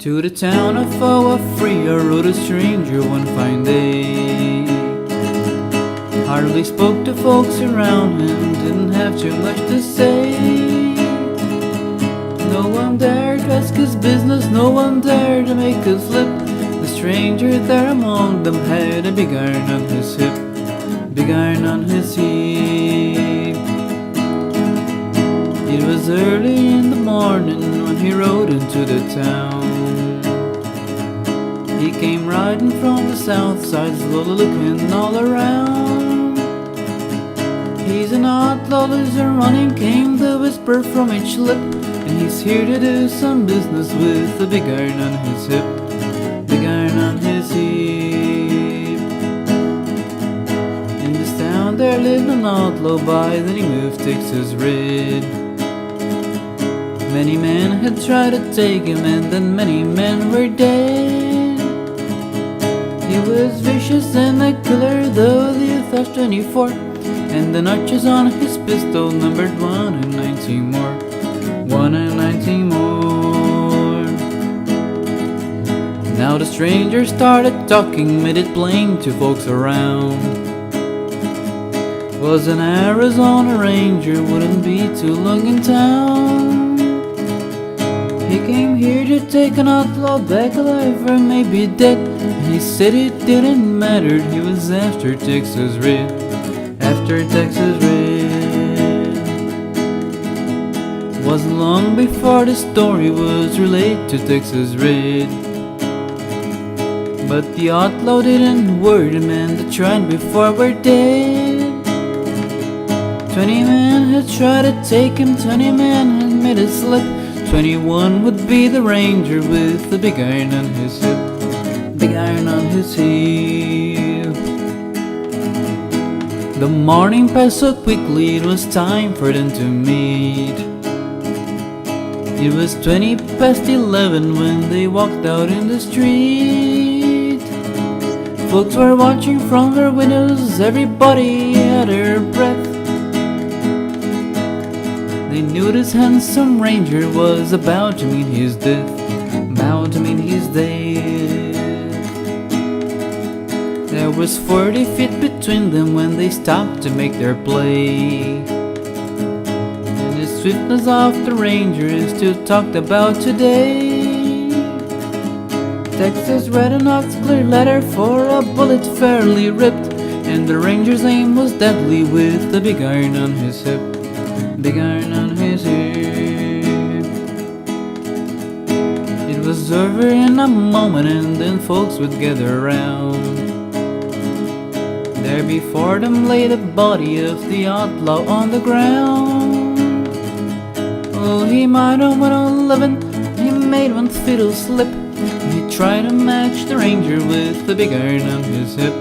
To the town of Oa Free I rode a stranger one fine day. Hardly spoke to folks around him, didn't have too much to say. No one dared to ask his business, no one dared to make a slip. The stranger there among them had a big iron on his hip, big iron on his hip. It was early in the morning when he rode into the town. He came riding from the south side, slowly looking all around. He's an outlaw, loser running, came the whisper from each lip. And he's here to do some business with a big iron on his hip, big iron on his hip. In this town there lived an outlaw by the name of Texas Red. Many men had tried to take him, and then many men were dead. He was vicious and a killer, though the youth was 24, and the notches on his pistol numbered 1 and 19 more, 1 and 19 more. Now the stranger started talking, made it plain to folks around. Was an Arizona Ranger, wouldn't be too long in town. He came here to take an outlaw back alive or maybe dead. And he said it didn't matter, he was after Texas Red, after Texas Red. Wasn't long before the story was relayed to Texas Red. But the outlaw didn't worry, the men that tried before were dead. 20 men had tried to take him, 20 men had made a slip. 21 would be the ranger with the big iron on his hip, big iron on his hip. The morning passed so quickly, it was time for them to meet. It was 20 past 11 when they walked out in the street. Folks were watching from their windows, everybody had their breath. They knew this handsome ranger was about to meet his death, about to meet his death. There was 40 feet between them when they stopped to make their play. And the swiftness of the ranger is still talked about today. Texas Red and Ox clear letter for a bullet fairly ripped, and the ranger's aim was deadly with the big iron on his hip, big iron on his hip. It was over in a moment, and then folks would gather round. There before them lay the body of the outlaw on the ground. Oh, he might have went on living, he made one fiddle slip. He tried to match the ranger with the big iron on his hip,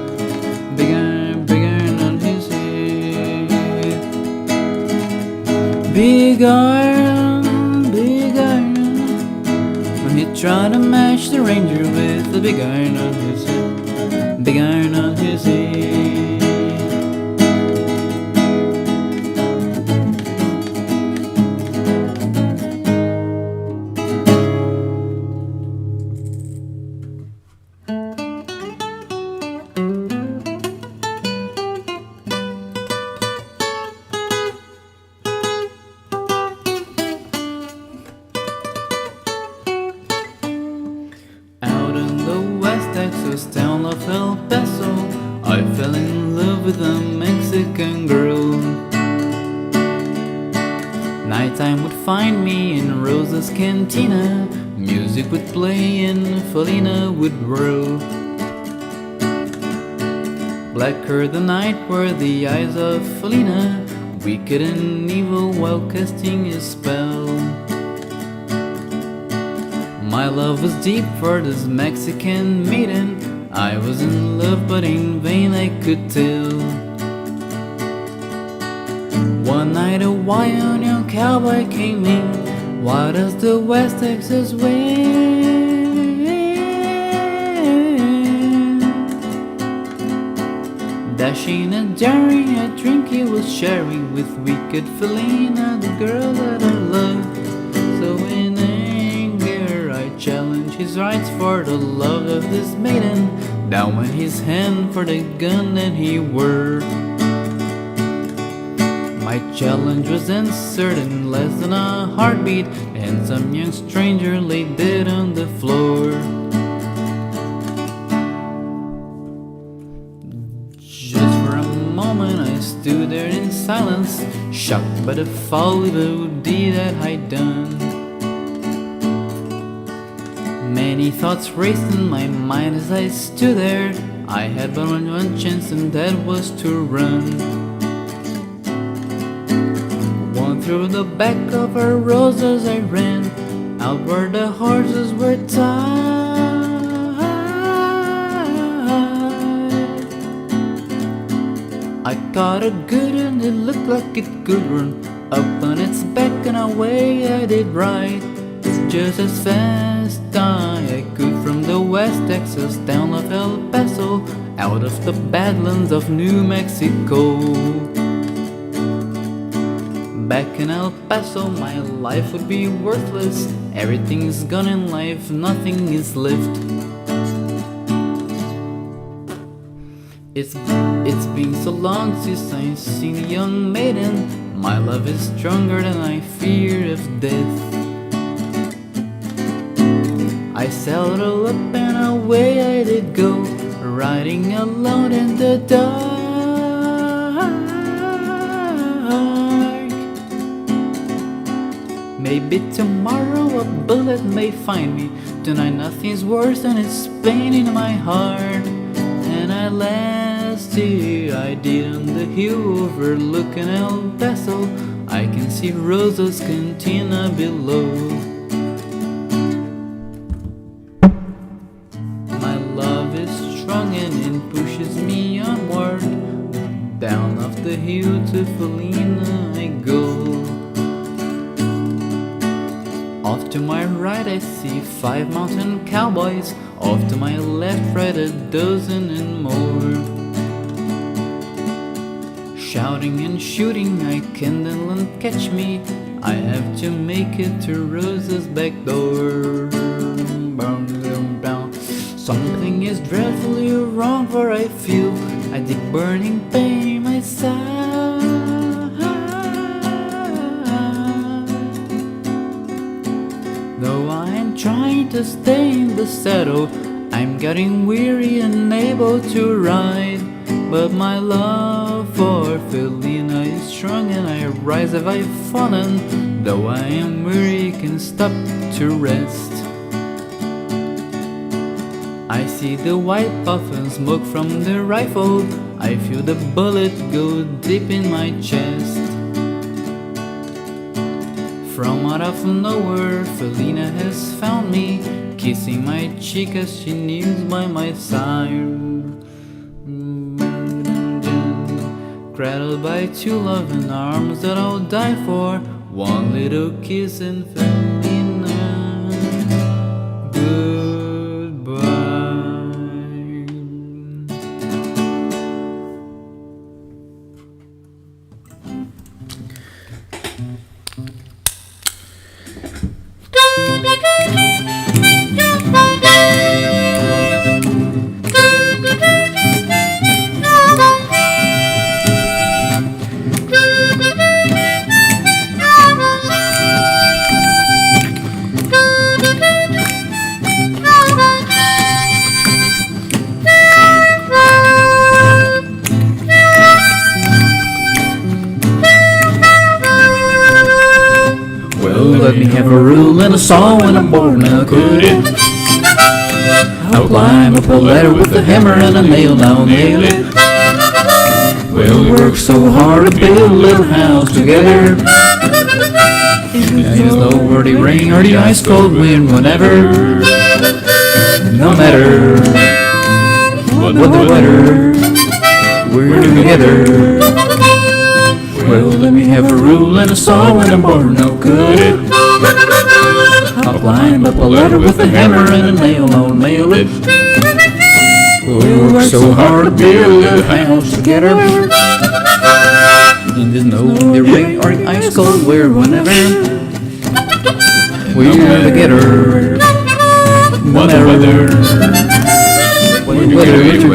big iron on his hip. Big iron, when he tried to match the ranger with the big iron on his hip, big iron on his hip. Texas town of El Paso, I fell in love with a Mexican girl. Nighttime would find me in Rosa's cantina, music would play and Felina would whirl. Blacker the night were the eyes of Felina, wicked and evil while casting a spell. My love was deep for this Mexican maiden, I was in love but in vain I could tell. One night a Wyoming cowboy came in, wild as the West Texas wind. Dashing and daring, a drink he was sharing with wicked Felina, the girl that I loved. So in anger I challenged his his rights for the love of this maiden. Down went his hand for the gun and he whirred. My challenge was answered in less than a heartbeat, and some young stranger lay dead on the floor. Just for a moment I stood there in silence, shocked by the foul evil deed that I'd done. Many thoughts raced in my mind as I stood there. I had but one chance, and that was to run. Through the back of our roads as I ran, out where the horses were tied. I caught a good and it looked like it could run up on its back, and away I did ride. Just as fast I could from the West Texas town of El Paso, out of the badlands of New Mexico. Back in El Paso, my life would be worthless. Everything's gone in life, nothing is left. It's been so long since I've seen a young maiden. My love is stronger than my fear of death. I sailed all up and away I did go, riding alone in the dark. Maybe tomorrow a bullet may find me. Tonight nothing's worse than it's pain in my heart. And at last here I did on the hill overlooking El Paso, I can see Rosa's cantina below. My love is strong and it pushes me onward. Down off the hill to Felina I go. Off to my right I see 5 mountain cowboys. Off to my left, right, a dozen and more. Shouting and shooting, I can not catch me. I have to make it to Rosa's back door. Something is dreadfully wrong, for I feel a deep burning pain in my side. Though I am trying to stay in the saddle, I'm getting weary and unable to ride. But my love for Felina is strong, and I rise if I've fallen. Though I am weary, can stop to rest. I see the white puff and smoke from the rifle. I feel the bullet go deep in my chest. From out of nowhere, Felina has found me, kissing my cheek as she kneels by my side. Cradled by 2 loving arms that I'll die for, one little kiss and Felina, goodbye. Let me have a rule and a saw and a board, now could it? I'll climb up a ladder with a hammer and a nail, now nail it. We'll work so hard to build a little house together. It's no worthy rain or the ice cold wind, whenever. No matter what the weather, we're together. Well, let me have a rule and a saw and a board, now could it? I'll climb up a ladder with a hammer and a nail, I'll nail it. We'll work so hard to build a house together. And there's no the rain or the ice cold weather, whenever. We're together. Whenever. Músicas.